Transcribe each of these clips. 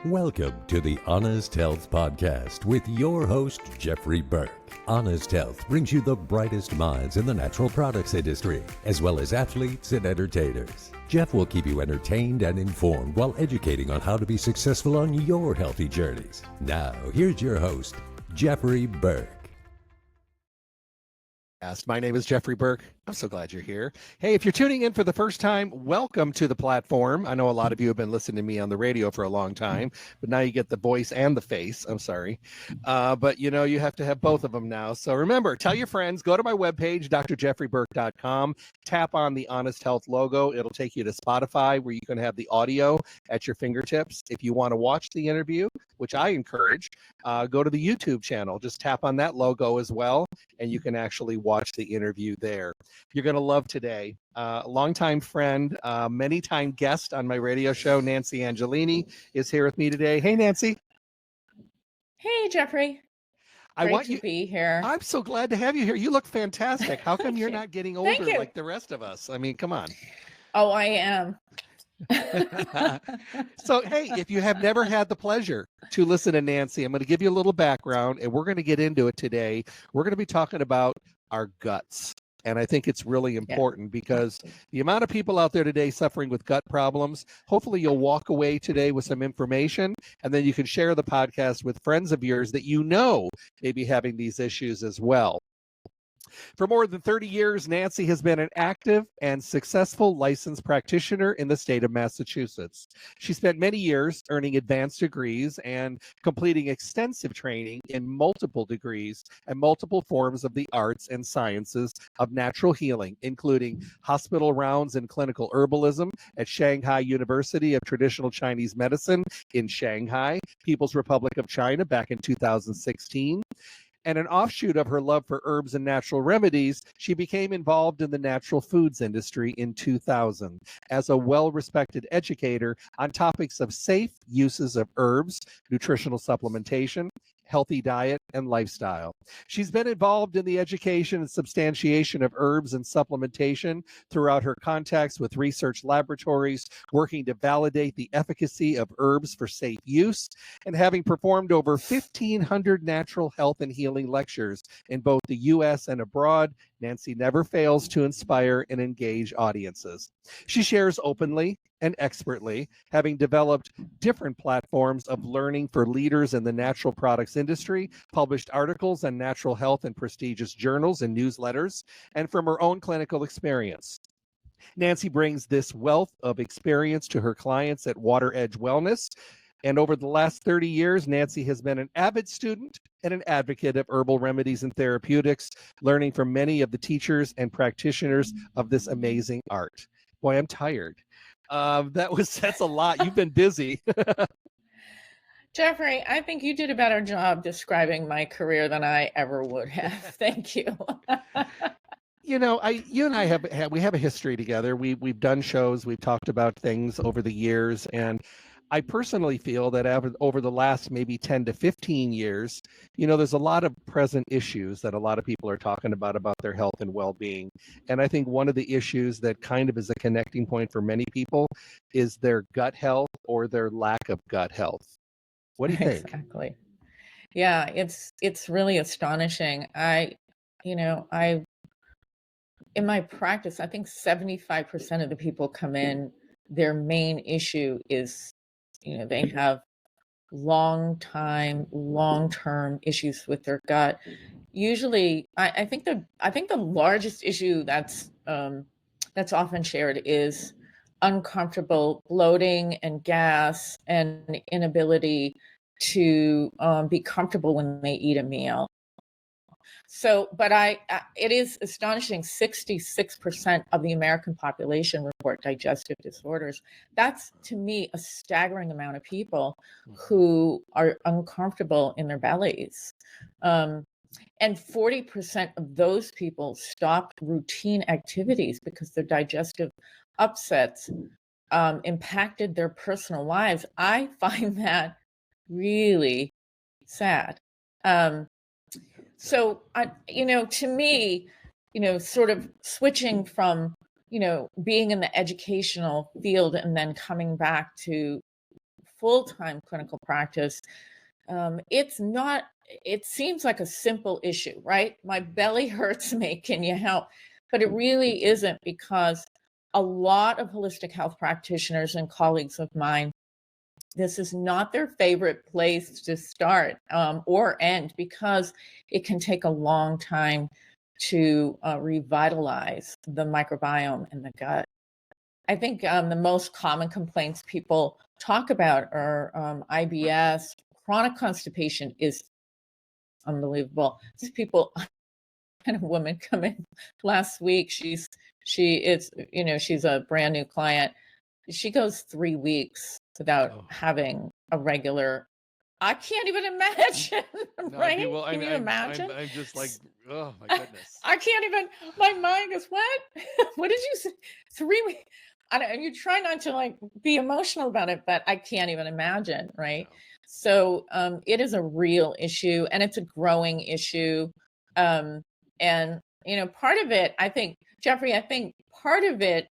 Welcome to the Honest Health Podcast with your host, Jeffrey Burke. Honest Health brings you the brightest minds in the natural products industry, as well as athletes and entertainers. Jeff will keep you entertained and informed while educating on how to be successful on your healthy journeys. Now, here's your host, Jeffrey Burke. My name is Jeffrey Burke. I'm so glad you're here. Hey, if you're tuning in for the first time, welcome to the platform. I know a lot of you have been listening to me on the radio for a long time, but now you get the voice and the face. I'm sorry. But you know, you have to have both of them now. So remember, tell your friends, go to my webpage, drjeffreyburke.com, tap on the Honest Health logo. It'll take you to Spotify where you can have the audio at your fingertips. If you want to watch the interview, which I encourage, go to the YouTube channel. Just tap on that logo as well, and you can actually watch the interview there. You're going to love today. Longtime friend, many-time guest on my radio show, Nancy Angelini, is here with me today. Hey, Nancy. Hey, Jeffrey. Great to be here. I'm so glad to have you here. You look fantastic. How come you're not getting older like the rest of us? I mean, come on. Oh, I am. So, hey, if you have never had the pleasure to listen to Nancy, I'm going to give you a little background, and we're going to get into it today. We're going to be talking about our guts. And I think it's really important because the amount of people out there today suffering with gut problems, hopefully you'll walk away today with some information, and then you can share the podcast with friends of yours that you know may be having these issues as well. For more than 30 years, Nancy has been an active and successful licensed practitioner in the state of Massachusetts. She spent many years earning advanced degrees and completing extensive training in multiple degrees and multiple forms of the arts and sciences of natural healing, including hospital rounds in clinical herbalism at Shanghai University of Traditional Chinese Medicine in Shanghai, People's Republic of China back in 2016. And an offshoot of her love for herbs and natural remedies, she became involved in the natural foods industry in 2000 as a well-respected educator on topics of safe uses of herbs, nutritional supplementation, healthy diet, and lifestyle. She's been involved in the education and substantiation of herbs and supplementation throughout her contacts with research laboratories, working to validate the efficacy of herbs for safe use, and having performed over 1,500 natural health and healing lectures in both the U.S. and abroad. Nancy never fails to inspire and engage audiences. She shares openly and expertly, having developed different platforms of learning for leaders in the natural products industry, published articles on natural health in prestigious journals and newsletters, and from her own clinical experience. Nancy brings this wealth of experience to her clients at Water Edge Wellness. And over the last 30 years, Nancy has been an avid student and an advocate of herbal remedies and therapeutics, learning from many of the teachers and practitioners of this amazing art. Boy, I'm tired. That's a lot. You've been busy. Jeffrey, I think you did a better job describing my career than I ever would have. Thank you. You know, you and I have a history together. We've done shows, we've talked about things over the years, and I personally feel that over the last maybe 10 to 15 years, you know, there's a lot of present issues that a lot of people are talking about their health and well-being. And I think one of the issues that kind of is a connecting point for many people is their gut health or their lack of gut health. What do you think? Exactly. Yeah, it's really astonishing. In my practice, I think 75% of the people come in, their main issue is, they have long-term issues with their gut. Usually, I think the largest issue that's often shared is uncomfortable bloating and gas and inability to be comfortable when they eat a meal. So, but it is astonishing, 66% of the American population report digestive disorders. That's, to me, a staggering amount of people who are uncomfortable in their bellies. And 40% of those people stopped routine activities because their digestive upsets impacted their personal lives. I find that really sad. So, to me, sort of switching from, being in the educational field and then coming back to full-time clinical practice, it seems like a simple issue, right? My belly hurts me, can you help? But it really isn't, because a lot of holistic health practitioners and colleagues of mine, this is not their favorite place to start or end, because it can take a long time to revitalize the microbiome in the gut. I think the most common complaints people talk about are IBS. Chronic constipation is unbelievable. These people, I had a woman come in last week. She's a brand new client. She goes 3 weeks without having a regular. I can't even imagine, No, right? well, Can you imagine? I'm just like, oh my goodness. I can't even. My mind goes, what? What did you say? 3 weeks. You try not to like be emotional about it, but I can't even imagine, right? No. So it is a real issue, and it's a growing issue. And part of it, I think, Jeffrey, part of it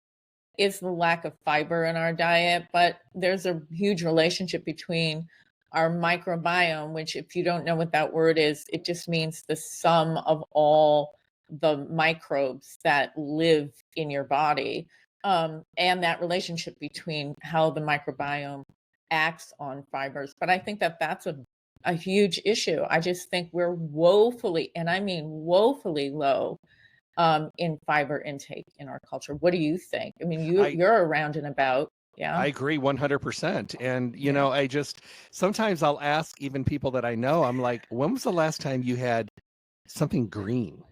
is the lack of fiber in our diet, but there's a huge relationship between our microbiome, which, if you don't know what that word is, it just means the sum of all the microbes that live in your body, and that relationship between how the microbiome acts on fibers. But I think that that's a huge issue. I just think we're woefully, and I mean woefully, low in fiber intake in our culture. What do you think? I mean, you're around and about. Yeah. I agree 100%. And, I just, sometimes I'll ask even people that I know, I'm like, when was the last time you had something green?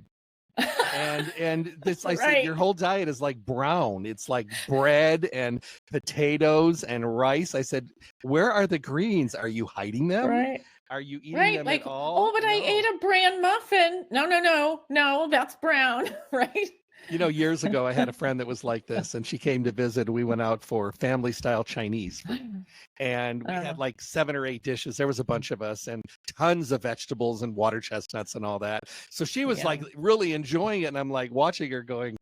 And this, I said, your whole diet is like brown. It's like bread and potatoes and rice. I said, where are the greens? Are you hiding them? Right. Are you eating them like, at all? Oh, but I ate a bran muffin. No, that's brown, right? Years ago, I had a friend that was like this, and she came to visit. We went out for family style Chinese food, and we had like 7 or 8 dishes. There was a bunch of us, and tons of vegetables and water chestnuts and all that. So she was like really enjoying it, and I'm like watching her going,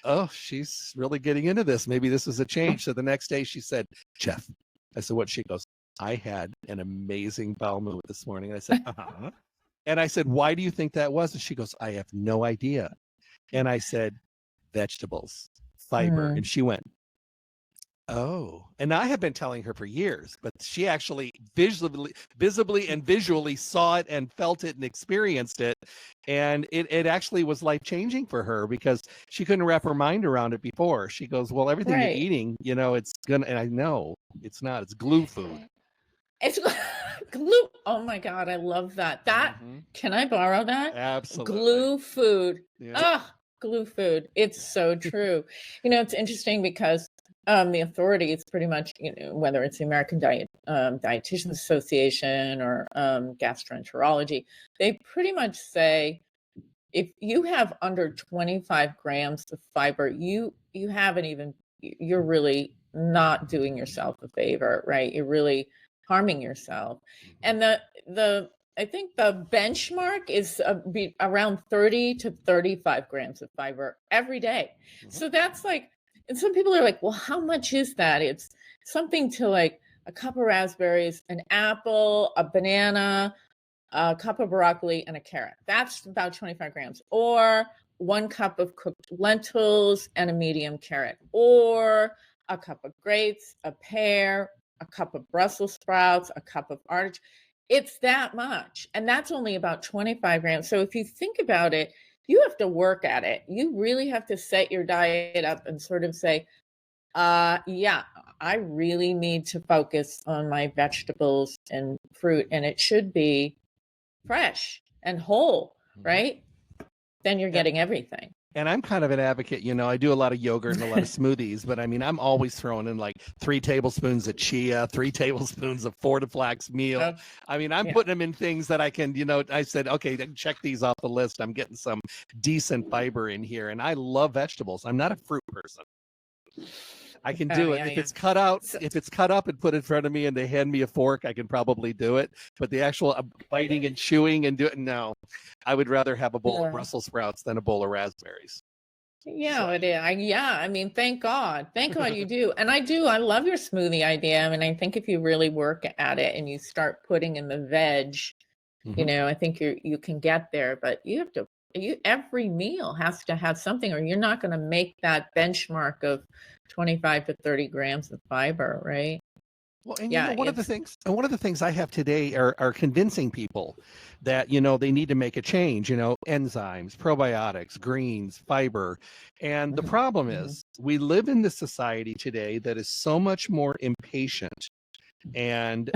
oh, she's really getting into this. Maybe this is a change. So the next day she said, Jeff, I said, what? She goes, I had an amazing bowel movement this morning. And I said, uh-huh. And I said, why do you think that was? And she goes, I have no idea. And I said, vegetables, fiber. And she went, oh. And I have been telling her for years, but she actually visibly and visually saw it and felt it and experienced it. And it actually was life-changing for her, because she couldn't wrap her mind around it before. She goes, well, everything you're eating, it's gonna, and I know it's not, it's glue food. It's glue. Oh my God, I love that. Can I borrow that? Absolutely. Glue food. Yeah. Glue food. It's so true. It's interesting because the authorities pretty much, whether it's the American Dietitians Association or gastroenterology, they pretty much say, if you have under 25 grams of fiber, you're really not doing yourself a favor, right? You're really harming yourself. And I think the benchmark is around 30 to 35 grams of fiber every day. So that's like, and some people are like, well, how much is that? It's something to like a cup of raspberries, an apple, a banana, a cup of broccoli, and a carrot. That's about 25 grams. Or 1 cup of cooked lentils and a medium carrot. Or a cup of grapes, a pear, a cup of Brussels sprouts, a cup of artichoke. It's that much. And that's only about 25 grams. So if you think about it, you have to work at it. You really have to set your diet up and sort of say, I really need to focus on my vegetables and fruit, and it should be fresh and whole, right? Then you're getting everything. And I'm kind of an advocate, I do a lot of yogurt and a lot of smoothies, but I mean, I'm always throwing in like 3 tablespoons of chia, 3 tablespoons of Fortiflax meal. I mean, I'm putting them in things that I can, I said, okay, check these off the list. I'm getting some decent fiber in here. And I love vegetables. I'm not a fruit person. I can do it. If it's cut out, if it's cut up and put in front of me and they hand me a fork, I can probably do it. But the actual biting and chewing and no, I would rather have a bowl of Brussels sprouts than a bowl of raspberries. Yeah, it is. I mean, thank God. Thank God you do. And I love your smoothie idea. I mean, I think if you really work at it and you start putting in the veg, Mhm. I think you can get there, but every meal has to have something, or you're not going to make that benchmark of 25 to 30 grams of fiber, right? Well, and Yeah, one of the things I have today are convincing people that, they need to make a change, enzymes, probiotics, greens, fiber. And the mhm, problem mhm. is we live in this society today that is so much more impatient and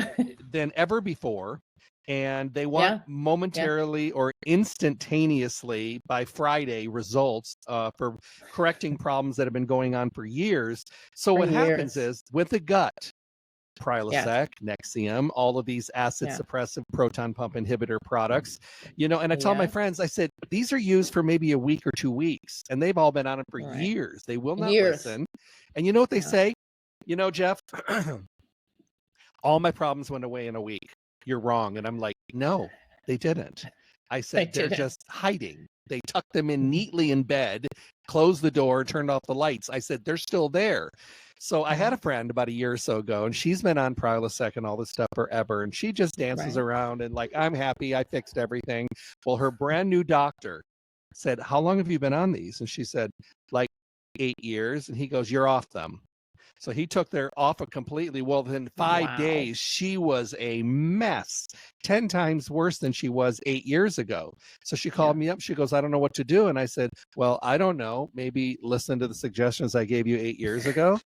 than ever before. And they want Yeah, yeah, momentarily or instantaneously by Friday results for correcting problems that have been going on for years. So for what happens years. is with the gut, Yes, Prilosec, Nexium, all of these acid yeah, suppressive proton pump inhibitor products, and I tell my yeah, friends, I said, these are used for maybe a week or 2 weeks, and they've all been on it for right. years. They will not Years. listen. And you know what they Yeah. say? Jeff, all my problems went away in a week. You're wrong. And I'm like, no, they didn't. I They said, they're didn't. just hiding. They tucked them in Mhm. neatly in bed, closed the door, turned off the lights. I said, they're still there. So I Yeah, had a friend about a year or so ago, and she's been on Prilosec and all this stuff forever. And she just dances right. around and like, I'm happy. I fixed everything. Well, her brand new doctor said, how long have you been on these? And she said, like 8 years. And he goes, you're off them. So he took their off it completely. Well, within 5 days, Wow. she was a mess, 10 times worse than she was 8 years ago. So she Yeah. called me up. She goes, I don't know what to do. And I said, well, I don't know. Maybe listen to the suggestions I gave you 8 years ago.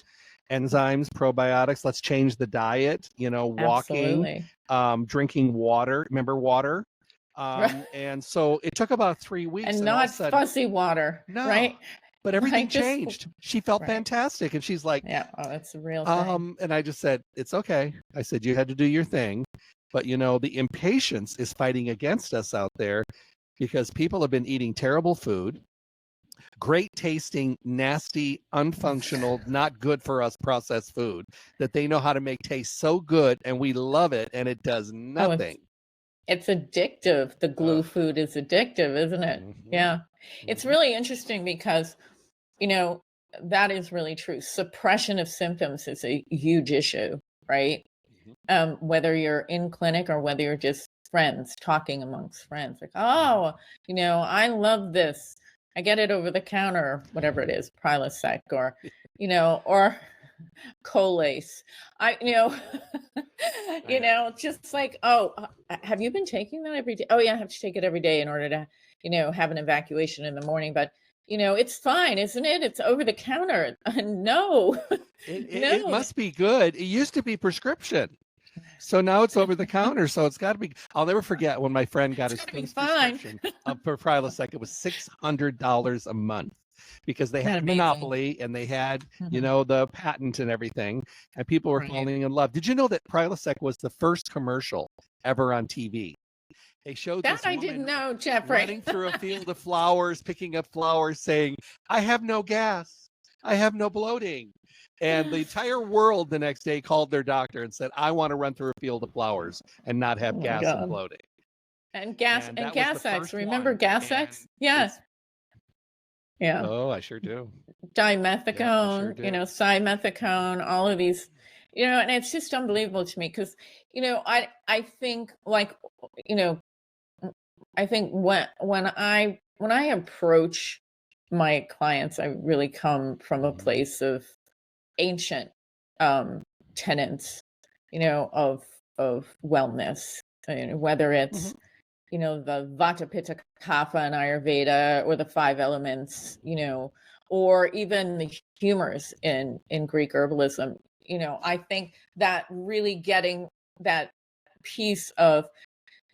Enzymes, probiotics, let's change the diet, walking, Absolutely. drinking water. Remember water? And so it took about 3 weeks, And and all of a not sudden, fuzzy water, no, right? but everything Like just changed. She felt right. fantastic. And she's like, Yeah. Oh, that's a real thing. and I just said, it's okay. I said, you had to do your thing. But, the impatience is fighting against us out there because people have been eating terrible food, great tasting, nasty, unfunctional, not good for us processed food that they know how to make taste so good and we love it and it does Oh, nothing. it's addictive. The glue Ugh. food is addictive, isn't it? Mhm, Yeah. It's mhm. really interesting because, you know, that is really true. Suppression of symptoms is a huge issue, right? Mhm, Whether you're in clinic or whether you're just friends talking amongst friends, like, mhm. oh, I love this. I get it over the counter, whatever it is, Prilosec or Colace. I know. Just like, oh, have you been taking that every day? Oh, yeah, I have to take it every day in order to, have an evacuation in the morning. But, it's fine, isn't it? It's over the counter. No, It no, must be good. It used to be prescription. So now it's over the counter. So it's got to be. I'll never forget when my friend got it's his got to be first fine. prescription for Prilosec. It was $600 a month because they Isn't had that a amazing? monopoly and they had, Mhm. the patent and everything, and people were Right. falling in love. Did you know that Prilosec was the first commercial ever on TV? They showed That this I didn't woman know, Jeffrey. running through a field of flowers, picking up flowers, saying, I have no gas. I have no bloating. And the entire world the next day called their doctor and said, I want to run through a field of flowers and not have Oh my gas and God. bloating. And And that was the Gas X. first Remember one. Gas And X? Yeah. it's, Yeah. oh, I sure do. Yeah, I sure Dimethicone, do. simethicone, all of these, and it's just unbelievable to me because, I think like, you know, I think when I approach my clients, I really come from a Mhm, place of ancient um tenets, of wellness. Whether it's, mhm, the Vata Pitta Kapha in Ayurveda or the five elements, or even the humors in Greek herbalism. I think that really getting that piece of,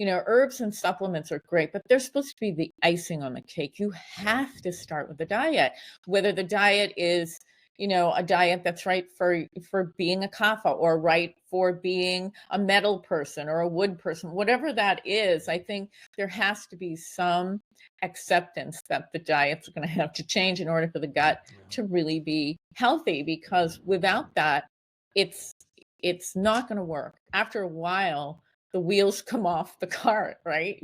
herbs and supplements are great, but they're supposed to be the icing on the cake. You right. have to start with the diet, whether the diet is, a diet that's right for being a kapha or right for being a metal person or a wood person, whatever that is. I think there has to be some acceptance that the diet's going to have to change in order for the gut Yeah. to really be healthy, because without that, it's it's not going to work. After a while, the wheels come off the cart, right?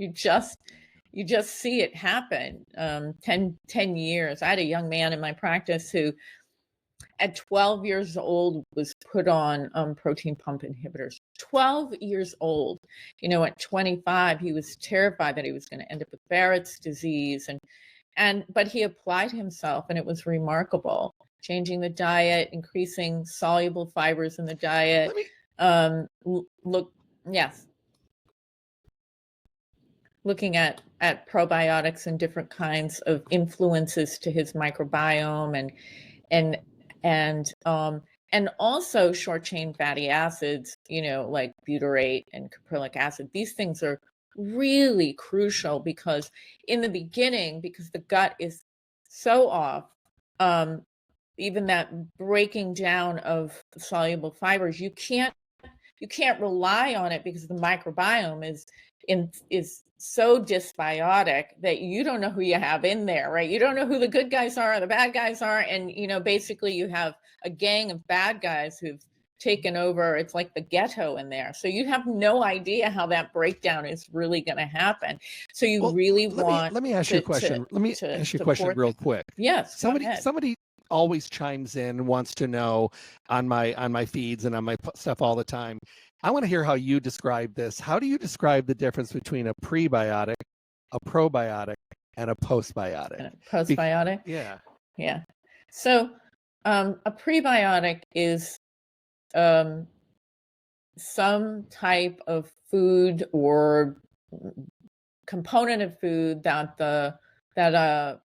you just see it happen. 10 years. I had a young man in my practice who at 12 years old was put on protein pump inhibitors. 12 years old. At 25, he was terrified that he was going to end up with Barrett's disease. But he applied himself, and it was remarkable. Changing the diet, increasing soluble fibers in the diet. Looking at probiotics and different kinds of influences to his microbiome, and also short chain fatty acids, like butyrate and caprylic acid. These things are really crucial because in the beginning, because the gut is so off, even that breaking down of soluble fibers, you can't rely on it because the microbiome is so dysbiotic that you don't know who you have in there, right? You don't know who the good guys are or the bad guys are. And, basically you have a gang of bad guys who've taken over. It's like the ghetto in there. So you have no idea how that breakdown is really going to happen. So you let me ask you a question. Let me ask you a question real quick. Yes. Somebody always chimes in, wants to know on my feeds and on my stuff all the time. I want to hear how you describe this. How do you describe the difference between a prebiotic, a probiotic, and a postbiotic? Postbiotic? Yeah. So a prebiotic is some type of food or component of food that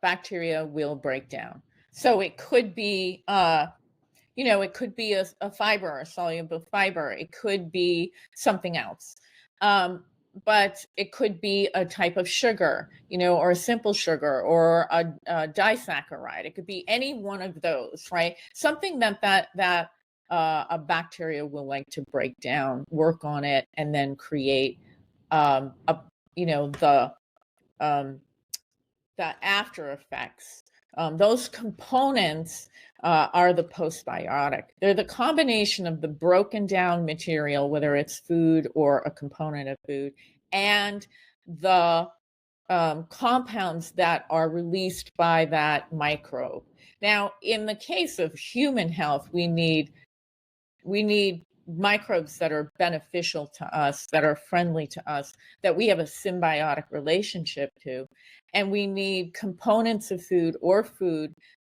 bacteria will break down. So it could be it could be a fiber, a soluble fiber. It could be something else. But it could be a type of sugar, or a simple sugar, or a disaccharide. It could be any one of those, right? Something that a bacteria will like to break down, work on it, and then create the after effects. Those components are the postbiotic. They're the combination of the broken down material, whether it's food or a component of food, and the compounds that are released by that microbe. Now, in the case of human health, we need microbes that are beneficial to us, that are friendly to us, that we have a symbiotic relationship to. And we need components of food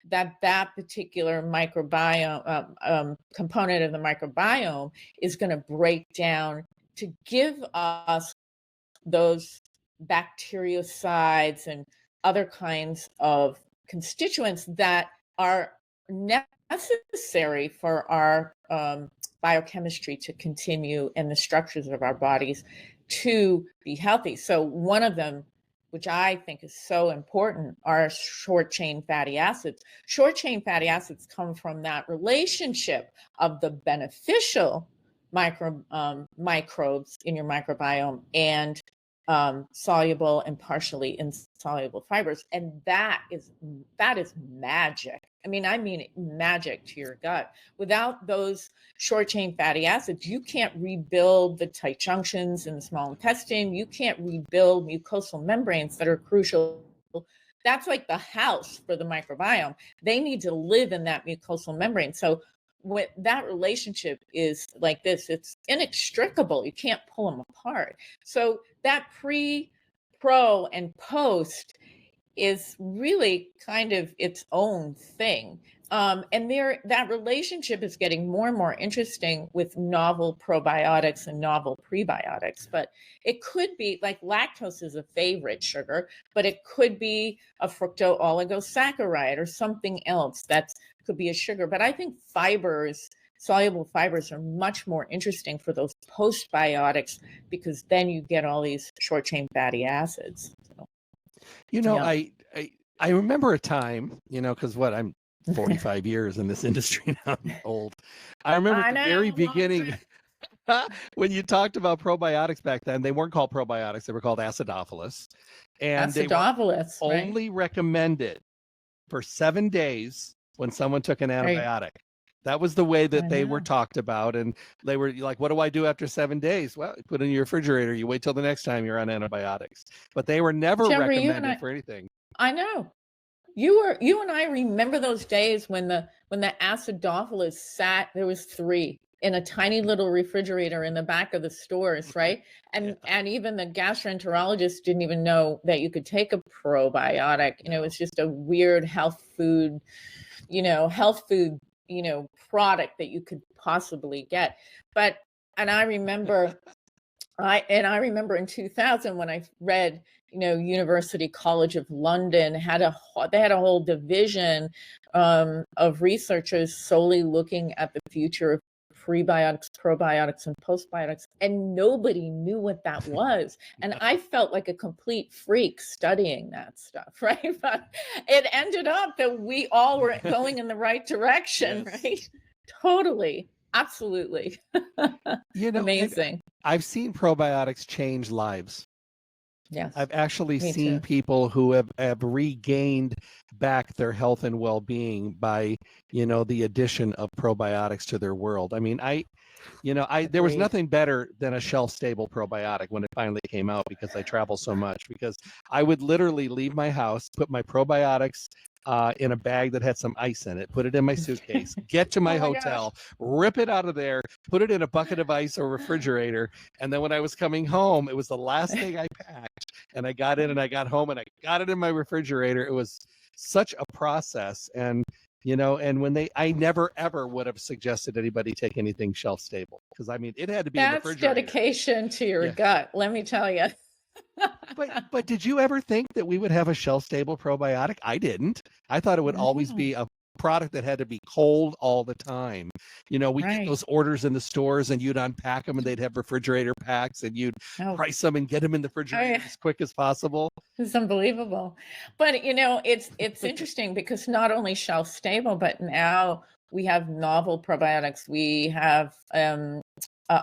that particular microbiome, component of the microbiome is going to break down to give us those bactericides and other kinds of constituents that are necessary for our biochemistry to continue and the structures of our bodies to be healthy. So one of them, which I think is so important, are short chain fatty acids. Short chain fatty acids come from that relationship of the beneficial microbes in your microbiome and soluble and partially insoluble fibers. And that is magic. I mean magic to your gut. Without those short chain fatty acids, you can't rebuild the tight junctions in the small intestine. You can't rebuild mucosal membranes that are crucial. That's like the house for the microbiome. They need to live in that mucosal membrane. So when that relationship is like this, it's inextricable. You can't pull them apart. So that pro, and post is really kind of its own thing. And that relationship is getting more and more interesting with novel probiotics and novel prebiotics. But it could be like lactose is a favorite sugar, but it could be a fructooligosaccharide or something else that could be a sugar. But I think soluble fibers are much more interesting for those postbiotics because then you get all these short chain fatty acids. So. I remember a time, because I'm 45 years in this industry now, I'm old. I remember at the very beginning when you talked about probiotics back then, they weren't called probiotics, they were called acidophilus. And they were only recommended for 7 days when someone took an antibiotic. That was the way that I they were know. talked about. And they were like, what do I do after 7 days? Well, you put it in your refrigerator. You wait till the next time you're on antibiotics. But they were never Jeffrey, you and recommended for anything. I know. You and I remember those days when the acidophilus sat, there was 3 in a tiny little refrigerator in the back of the stores, right? And even the gastroenterologist didn't even know that you could take a probiotic. You know, it's just a weird health food, product that you could possibly get. But and I remember I remember in 2000 when I read, University College of London they had a whole division of researchers solely looking at the future of prebiotics, probiotics, and postbiotics, and nobody knew what that was. And I felt like a complete freak studying that stuff, right? But it ended up that we all were going in the right direction, Yes. right? Totally. Absolutely. Amazing. I've seen probiotics change lives. Yes. I've actually Me seen too. people who have regained back their health and well-being by, the addition of probiotics to their world. I mean, there was Agreed. nothing better than a shelf-stable probiotic when it finally came out, because I travel so much, because I would literally leave my house, put my probiotics in a bag that had some ice in it, put it in my suitcase, get to my Oh my hotel, rip it out of there, put it in a bucket of ice or refrigerator. And then when I was coming home, it was the last thing I packed. And I got in and I got home and I got it in my refrigerator. It was such a process. And, and when I never, ever would have suggested anybody take anything shelf stable, because I mean, it had to be in the That's refrigerator. dedication to your gut, let me tell you. But did you ever think that we would have a shelf-stable probiotic? I didn't. I thought it would always be a product that had to be cold all the time. We get those orders in the stores and you'd unpack them and they'd have refrigerator packs and you'd price them and get them in the refrigerator as quick as possible. It's unbelievable. But, it's interesting because not only shelf stable, but now we have novel probiotics. We have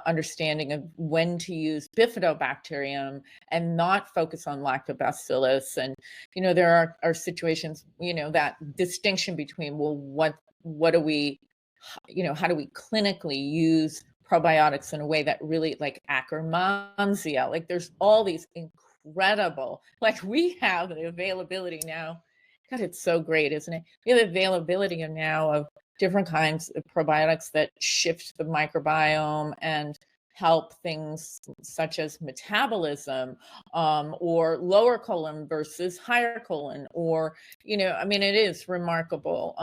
understanding of when to use bifidobacterium and not focus on lactobacillus. And, there are situations, that distinction between, well, what do we, how do we clinically use probiotics in a way that really, like Akkermansia, like there's all these incredible, like we have the availability now. God, it's so great, isn't it? We have the availability now of different kinds of probiotics that shift the microbiome and help things such as metabolism, or lower colon versus higher colon, or, I mean, it is remarkable.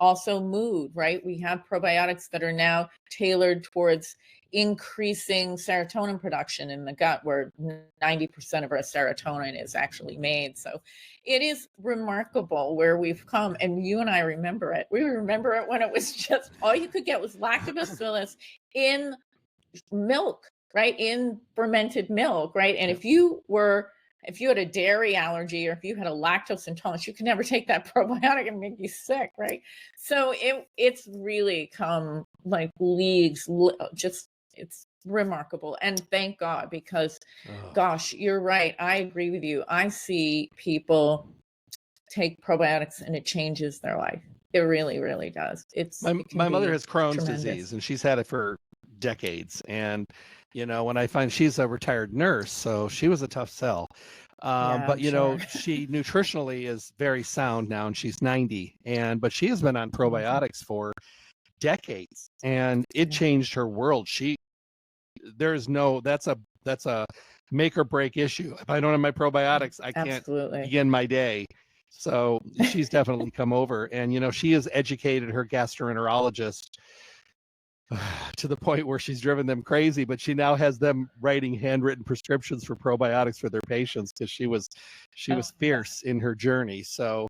Also mood, right? We have probiotics that are now tailored towards increasing serotonin production in the gut, where 90% of our serotonin is actually made. So it is remarkable where we've come, and you and I remember it. We remember it when it was just all you could get was lactobacillus in milk, right? In fermented milk, right? And if you had a dairy allergy or if you had a lactose intolerance, you could never take that probiotic and make you sick, right? So it's really come like leagues, it's remarkable. And thank God, because gosh, you're right. I agree with you. I see people take probiotics and it changes their life. It really, really does. My mother has Crohn's disease and she's had it for decades. And, when I find she's a retired nurse, so she was a tough sell. But, she nutritionally is very sound now and she's 90. But she has been on probiotics for decades and it changed her world. That's a make or break issue. If I don't have my probiotics, I can't begin my day. So she's definitely come over, and she has educated her gastroenterologist to the point where she's driven them crazy, but she now has them writing handwritten prescriptions for probiotics for their patients because she was fierce in her journey. So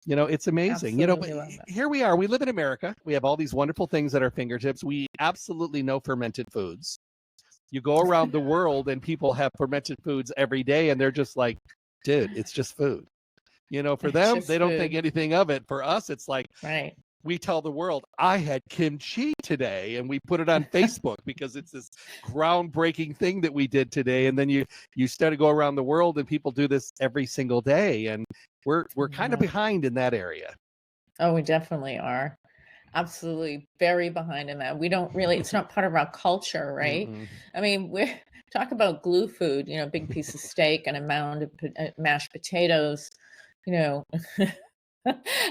it's amazing. But here we are. We live in America. We have all these wonderful things at our fingertips. We absolutely know fermented foods. You go around the world and people have fermented foods every day and they're just like, dude, it's just food. For them, they don't think anything of it. For us, it's like, right. We tell the world, I had kimchi today, and we put it on Facebook because it's this groundbreaking thing that we did today. And then you start to go around the world and people do this every single day. And we're kind of behind in that area. Oh, we definitely are. absolutely very behind in that. We don't really, it's not part of our culture, right? Mm-mm. I mean, we talk about glue food, big piece of steak and a mound of mashed potatoes, you know,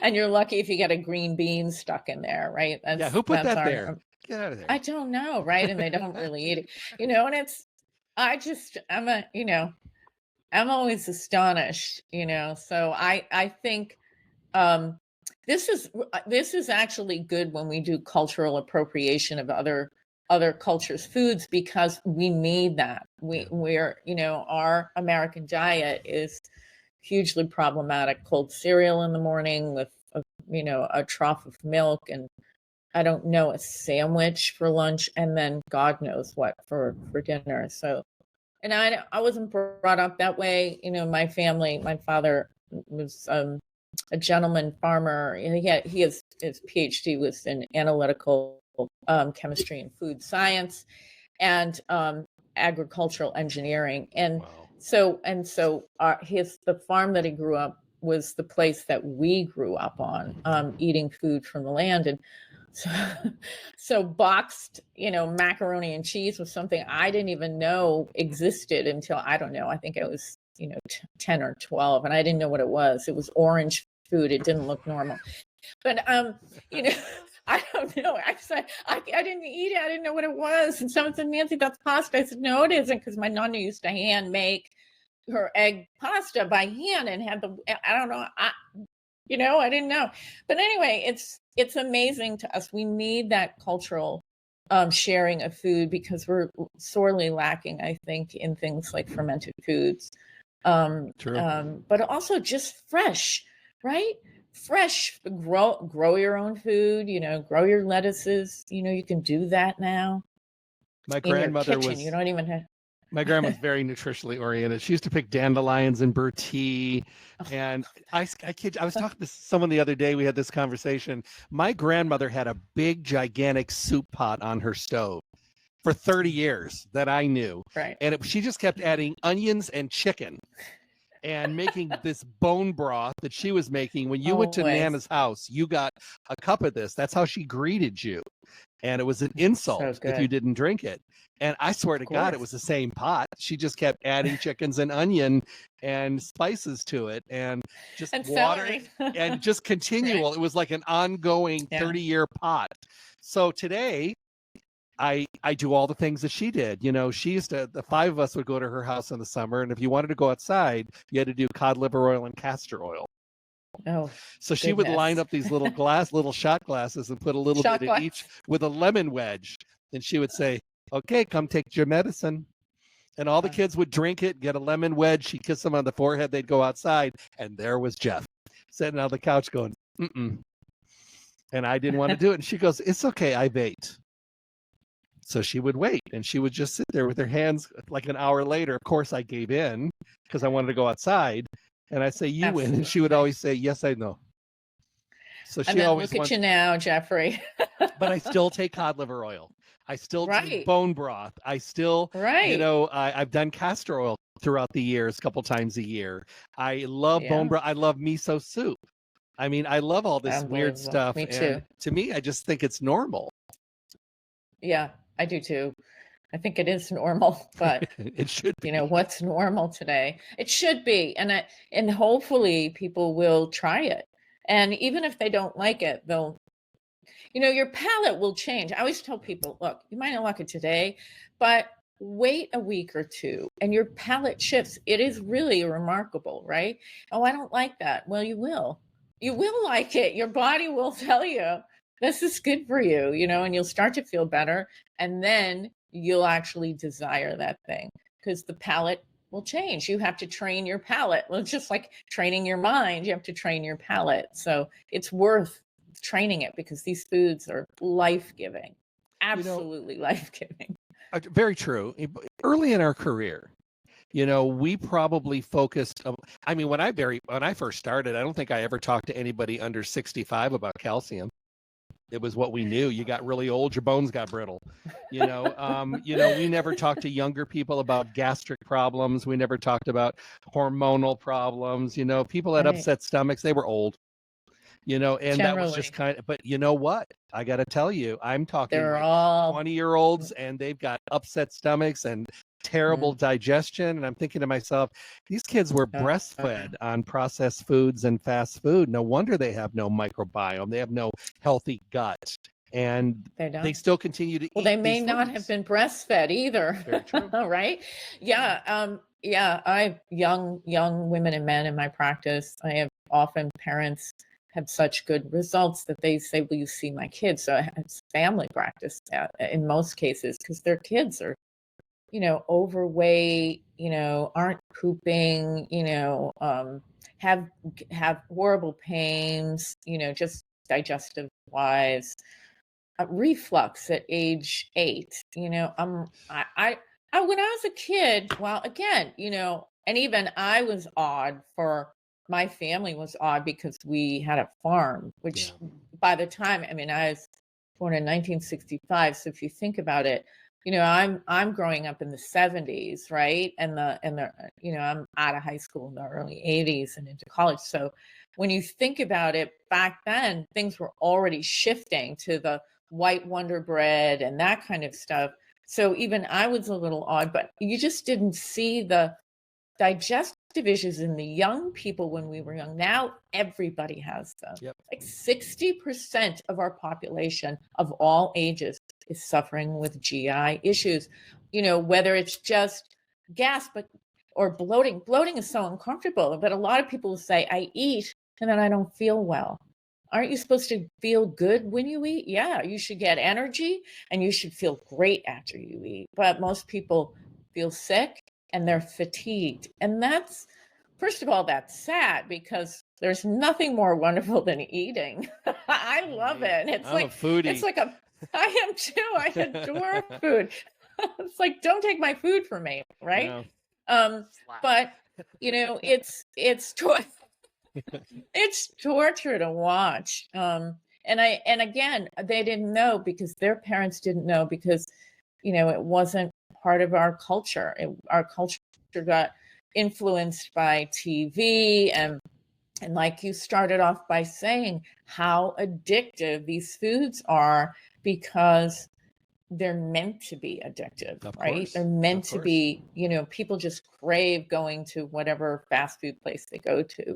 and you're lucky if you get a green bean stuck in there, right? Yeah, who put That's that our, there? Get out of there. I don't know, right? And they don't really eat it, and it's, I'm always astonished, so I think, um, this is actually good when we do cultural appropriation of other cultures' foods, because we need that. We're, our American diet is hugely problematic. Cold cereal in the morning with a trough of milk, and I don't know, a sandwich for lunch, and then God knows what for dinner. So, and I wasn't brought up that way. My family, my father was a gentleman farmer. His PhD was in analytical chemistry and food science, and agricultural engineering. And Wow. so the farm that he grew up was the place that we grew up on, eating food from the land. And so, so boxed, macaroni and cheese was something I didn't even know existed until, I don't know, I think I was, 10 or 12, and I didn't know what it was. It was orange food. It didn't look normal. But, I don't know. I said, I didn't eat it. I didn't know what it was. And someone said, Nancy, that's pasta. I said, no, it isn't, because my nonna used to hand make her egg pasta by hand and had I don't know. I didn't know. But anyway, it's amazing to us. We need that cultural sharing of food, because we're sorely lacking, I think, in things like fermented foods. True. But also just fresh, right? Fresh, grow your own food, grow your lettuces. You can do that now My in your grandmother kitchen. was You don't even have. my grandma was very nutritionally oriented. She used to pick dandelions and tea. And I kid, I was talking to someone the other day. We had this conversation. My grandmother had a big, gigantic soup pot on her stove for 30 years that I knew. Right. And she just kept adding onions and chicken and making this bone broth that she was making. When you went to Always. Nana's house, you got a cup of this. That's how she greeted you. And it was an insult if you good. didn't drink it. And I swear to God, it was the same pot. She just kept adding chickens and onion and spices to it, and just And water celery. and just continual. It was like an ongoing 30-year pot. So today, I do all the things that she did. She used to, the five of us would go to her house in the summer, and if you wanted to go outside, you had to do cod liver oil and castor oil. Oh, so she would line up these little shot glasses and put a little bit in each with a lemon wedge. And she would say, okay, come take your medicine. And all the kids would drink it, get a lemon wedge. She'd kiss them on the forehead. They'd go outside. And there was Jeff sitting on the couch going, mm-mm. And I didn't want to do it. And she goes, it's okay, I ate. So she would wait, and she would just sit there with her hands. Like an hour later, of course, I gave in because I wanted to go outside. And I say, you win. And she would always say, yes, I know. So she always look at you now, Jeffrey. But I still take cod liver oil. I still do bone broth. I still, I've done castor oil throughout the years, a couple times a year. I love bone broth. I love miso soup. I mean, I love all this weird stuff. Me too. And to me, I just think it's normal. Yeah, I do too. I think it is normal, but it should be. What's normal today? It should be. And hopefully people will try it. And even if they don't like it, they'll, your palate will change. I always tell people, look, you might not like it today, but wait a week or two and your palate shifts. It is really remarkable, right? Oh, I don't like that. Well, you will. You will like it. Your body will tell you this is good for you, and you'll start to feel better. And then you'll actually desire that thing because the palate will change. You have to train your palate. Well, it's just like training your mind. You have to train your palate. So it's worth training it because these foods are life-giving, absolutely life-giving. Very true. Early in our career, we probably focused. I mean, when I first started, I don't think I ever talked to anybody under 65 about calcium. It was what we knew. You got really old, your bones got brittle. We never talked to younger people about gastric problems. We never talked about hormonal problems. People had upset stomachs. They were old. And that was just Generally. but you know what? I got to tell you, I'm talking They're like all 20-year-olds and they've got upset stomachs and terrible digestion. And I'm thinking to myself, these kids were breastfed on processed foods and fast food. No wonder they have no microbiome. They have no healthy gut. And they still continue to eat. Well, they may these not foods. have been breastfed either. Very true. Right? Yeah. Yeah. I have young women and men in my practice. I have often parents have such good results that they say, will you see my kids? So it's family practice in most cases, because their kids are, overweight, aren't pooping, have horrible pains, just digestive wise. Reflux at age 8. I when I was a kid, well, again, and even I was odd for my family was odd because we had a farm, which by the time, I mean, I was born in 1965. So if you think about it, I'm growing up in the 70s, right? And I'm out of high school in the early 80s and into college. So when you think about it, back then, things were already shifting to the white Wonder Bread and that kind of stuff. So even I was a little odd, but you just didn't see the digestive issues in the young people when we were young. Now everybody has them. Yep. Like 60% of our population of all ages is suffering with GI issues, whether it's just gas, or bloating. Bloating is so uncomfortable, but a lot of people will say, I eat and then I don't feel well. Aren't you supposed to feel good when you eat? Yeah, you should get energy and you should feel great after you eat. But most people feel sick and they're fatigued. And that's, first of all, that's sad because there's nothing more wonderful than eating. I love it. It's I'm a foodie. It's like I am too. I adore food. It's like, don't take my food from me, right? No. But it's it's torture to watch. And again, they didn't know because their parents didn't know because, it wasn't part of our culture. Our culture got influenced by TV and like you started off by saying, how addictive these foods are because they're meant to be addictive, right? Course. They're meant to be, people just crave going to whatever fast food place they go to.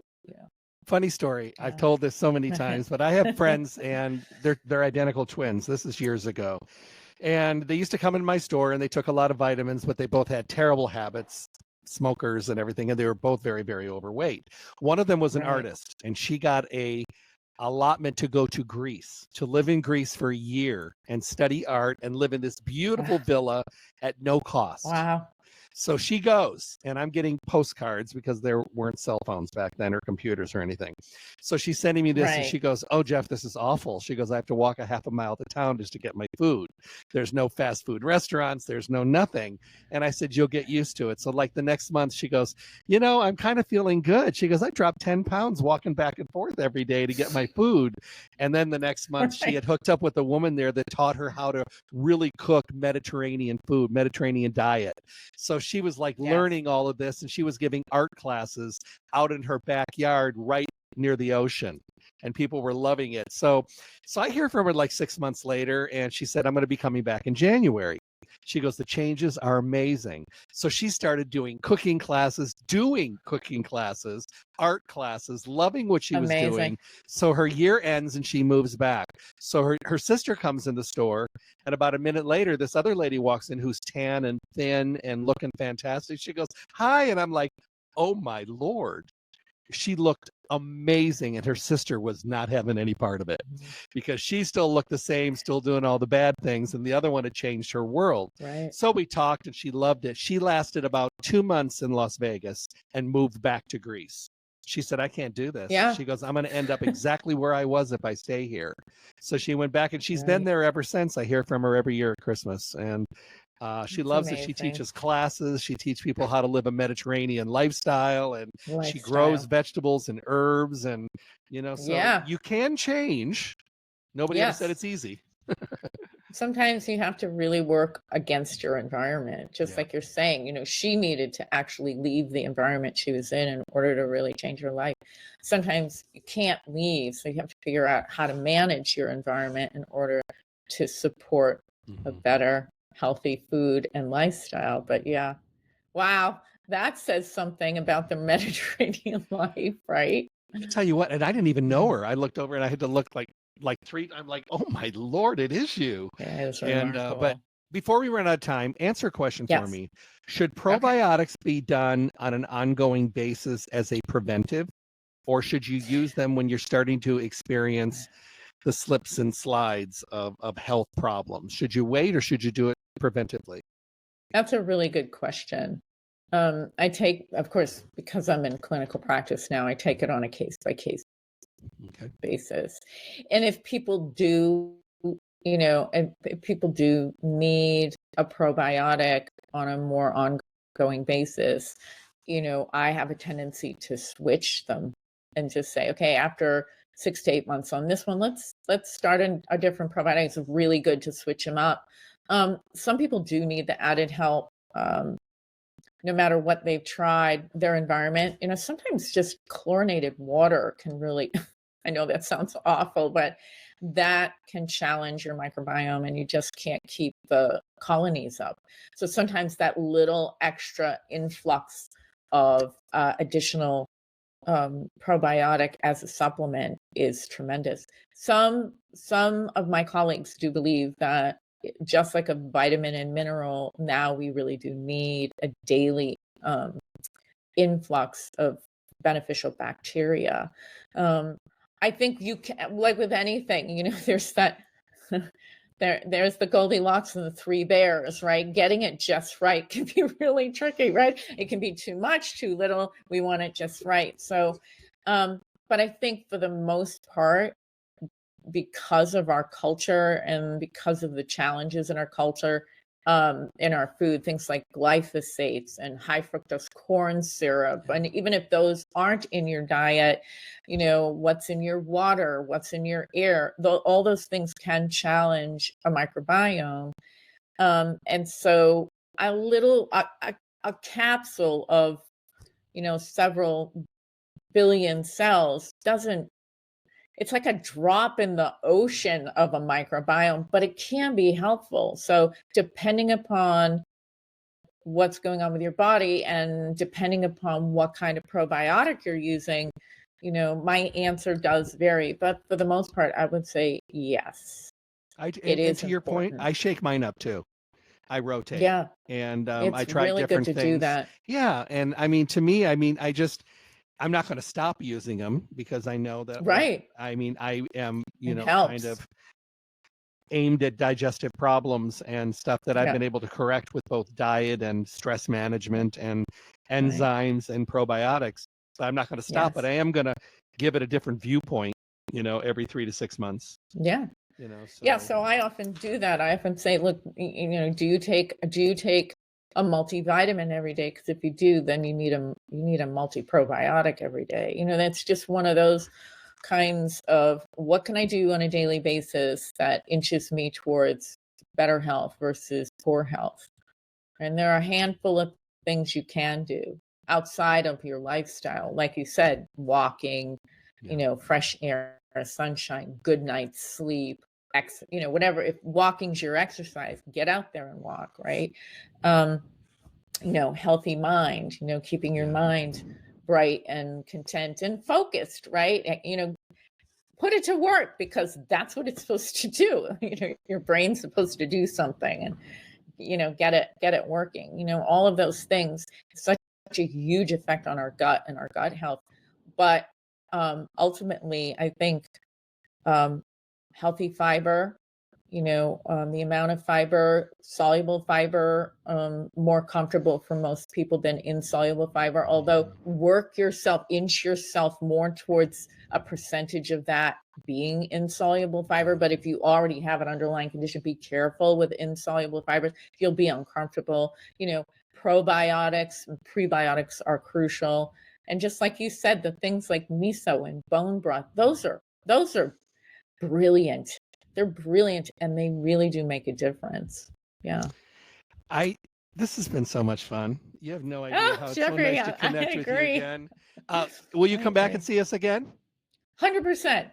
Funny story. I've told this so many times, but I have friends and they're identical twins. This is years ago. And they used to come in my store and they took a lot of vitamins, but they both had terrible habits, smokers and everything. And they were both very, very overweight. One of them was an artist and she got a allotment to go to Greece, to live in Greece for a year and study art and live in this beautiful villa at no cost. Wow. So she goes, and I'm getting postcards because there weren't cell phones back then or computers or anything. So she's sending me this and she goes, oh, Jeff, this is awful. She goes, I have to walk a half a mile to town just to get my food. There's no fast food restaurants. There's no nothing. And I said, you'll get used to it. So like the next month she goes, I'm kind of feeling good. She goes, I dropped 10 pounds walking back and forth every day to get my food. And then the next month she had hooked up with a woman there that taught her how to really cook Mediterranean food, Mediterranean diet. So she was like learning all of this and she was giving art classes out in her backyard right near the ocean and people were loving it. So I hear from her like 6 months later and she said, I'm going to be coming back in January. She goes, the changes are amazing. So she started doing cooking classes, art classes, loving what she was doing. So her year ends and she moves back. So her sister comes in the store and about a minute later, this other lady walks in who's tan and thin and looking fantastic. She goes, hi. And I'm like, oh my Lord. She looked amazing and her sister was not having any part of it because she still looked the same, still doing all the bad things, and the other one had changed her world. Right. So we talked and she loved it. She lasted about 2 months in Las Vegas and moved back to Greece. She said, I can't do this. Yeah. She goes, I'm going to end up exactly where I was if I stay here. So she went back and she's been there ever since. I hear from her every year at Christmas. And she loves it. She teaches classes. She teaches people how to live a Mediterranean lifestyle, and she grows vegetables and herbs, and so you can change. Nobody ever said it's easy. sometimes you have to really work against your environment, just like you're saying. She needed to actually leave the environment she was in order to really change her life. Sometimes you can't leave, so you have to figure out how to manage your environment in order to support a better, healthy food and lifestyle. But yeah, wow, that says something about the Mediterranean life, right? I tell you what, and I didn't even know her. I looked over and I had to look like three. I'm like, oh my Lord, it is you. Yeah, it's And remarkable. but before we run out of time, answer a question for Yes. me. Should probiotics be done on an ongoing basis as a preventive, or should you use them when you're starting to experience the slips and slides of health problems? Should you wait or should you do it preventively? That's a really good question. I take, of course, because I'm in clinical practice now, I take it on a case by case basis. And if people do, and if people do need a probiotic on a more ongoing basis, I have a tendency to switch them and just say, okay, after 6 to 8 months on this one, let's start a different probiotic. It's really good to switch them up. Some people do need the added help. No matter what they've tried, their environment, sometimes just chlorinated water can really, I know that sounds awful, but that can challenge your microbiome and you just can't keep the colonies up. So sometimes that little extra influx of additional probiotic as a supplement is tremendous. Some of my colleagues do believe that just like a vitamin and mineral, now we really do need a daily influx of beneficial bacteria. I think you can, like with anything, there's that there's the Goldilocks and the three bears, right? Getting it just right can be really tricky, right? It can be too much, too little. We want it just right. So, but I think for the most part, because of our culture and because of the challenges in our culture, in our food, things like glyphosates and high fructose corn syrup, and even if those aren't in your diet, what's in your water, what's in your air, all those things can challenge a microbiome. And so a capsule of several billion cells doesn't, it's like a drop in the ocean of a microbiome, but it can be helpful. So depending upon what's going on with your body and depending upon what kind of probiotic you're using, my answer does vary. But for the most part, I would say yes. And to your point, I shake mine up too. I rotate. Yeah. And it's I try really different good to things. do that. Yeah. And to me, I'm not going to stop using them because I know that, right. I am, kind helps. of aimed at digestive problems and stuff that I've been able to correct with both diet and stress management and enzymes and probiotics. So I'm not going to stop, but I am going to give it a different viewpoint, every 3 to 6 months. Yeah. So I often do that. I often say, look, do you take a multivitamin every day? Because if you do, then you need a multi-probiotic every day. That's just one of those kinds of what can I do on a daily basis that inches me towards better health versus poor health. And there are a handful of things you can do outside of your lifestyle. Like you said, walking, fresh air, sunshine, good night's sleep, whatever. If walking's your exercise, get out there and walk, right? Healthy mind, keeping your mind bright and content and focused, right? Put it to work because that's what it's supposed to do. Your brain's supposed to do something and, get it working. All of those things, such a huge effect on our gut and our gut health. But ultimately, I think healthy fiber, the amount of fiber, soluble fiber, more comfortable for most people than insoluble fiber, although inch yourself more towards a percentage of that being insoluble fiber. But if you already have an underlying condition, be careful with insoluble fibers. You'll be uncomfortable. Probiotics and prebiotics are crucial. And just like you said, the things like miso and bone broth, those are brilliant they're brilliant and they really do make a difference. Yeah. This has been so much fun. You have no idea Oh, how it's Jeffrey, so nice to I connect with you agree. again. Will you I come back agree. and see us again? 100%.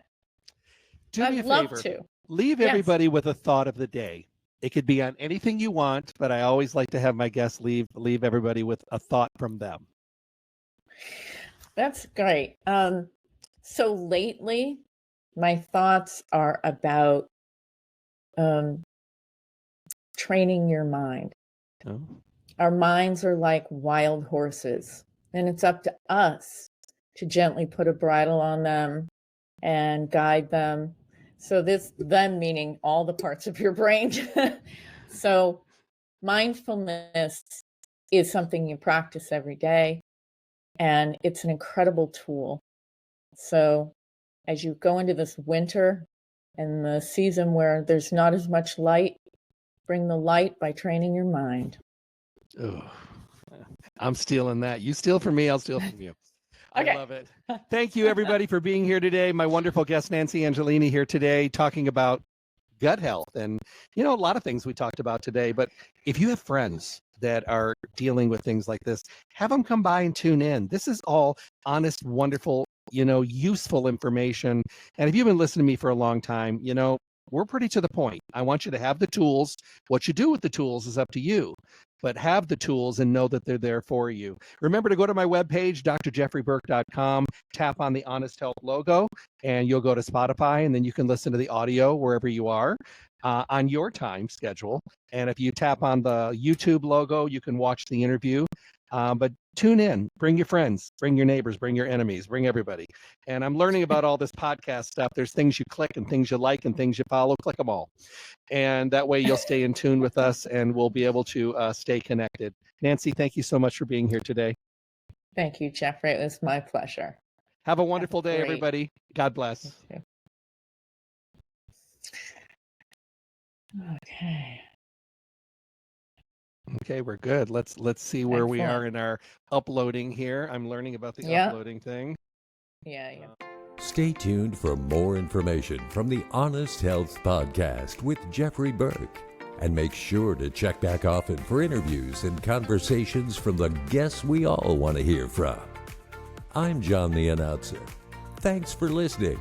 Do me a I'd love favor. to. Leave Yes. everybody with a thought of the day. It could be on anything you want, but I always like to have my guests leave everybody with a thought from them. That's great. So lately, my thoughts are about training your mind. Oh. Our minds are like wild horses, and it's up to us to gently put a bridle on them and guide them. So this them meaning all the parts of your brain. So mindfulness is something you practice every day, and it's an incredible tool. So as you go into this winter and the season where there's not as much light, bring the light by training your mind. Oh, I'm stealing that. You steal from me, I'll steal from you. Okay. I love it. Thank you, everybody, for being here today. My wonderful guest, Nancy Angelini, here today talking about gut health. And, a lot of things we talked about today. But if you have friends that are dealing with things like this, have them come by and tune in. This is all honest, wonderful, useful information. And if you've been listening to me for a long time, we're pretty to the point. I want you to have the tools. What you do with the tools is up to you, but have the tools and know that they're there for you. Remember to go to my webpage, drjeffreyburke.com, tap on the Honest Health logo, and you'll go to Spotify, and then you can listen to the audio wherever you are on your time schedule. And if you tap on the YouTube logo, you can watch the interview. But tune in, bring your friends, bring your neighbors, bring your enemies, bring everybody. And I'm learning about all this podcast stuff. There's things you click and things you like and things you follow. Click them all. And that way you'll stay in tune with us and we'll be able to stay connected. Nancy, thank you so much for being here today. Thank you, Jeffrey. It was my pleasure. Have a wonderful day, great. everybody. God bless. Okay. Okay, we're good. Let's see where we Excellent. are in our uploading here. I'm learning about the Yeah. uploading thing. Yeah. Stay tuned for more information from the Honest Health Podcast with Jeffrey Burke. And make sure to check back often for interviews and conversations from the guests we all want to hear from. I'm John the Announcer. Thanks for listening.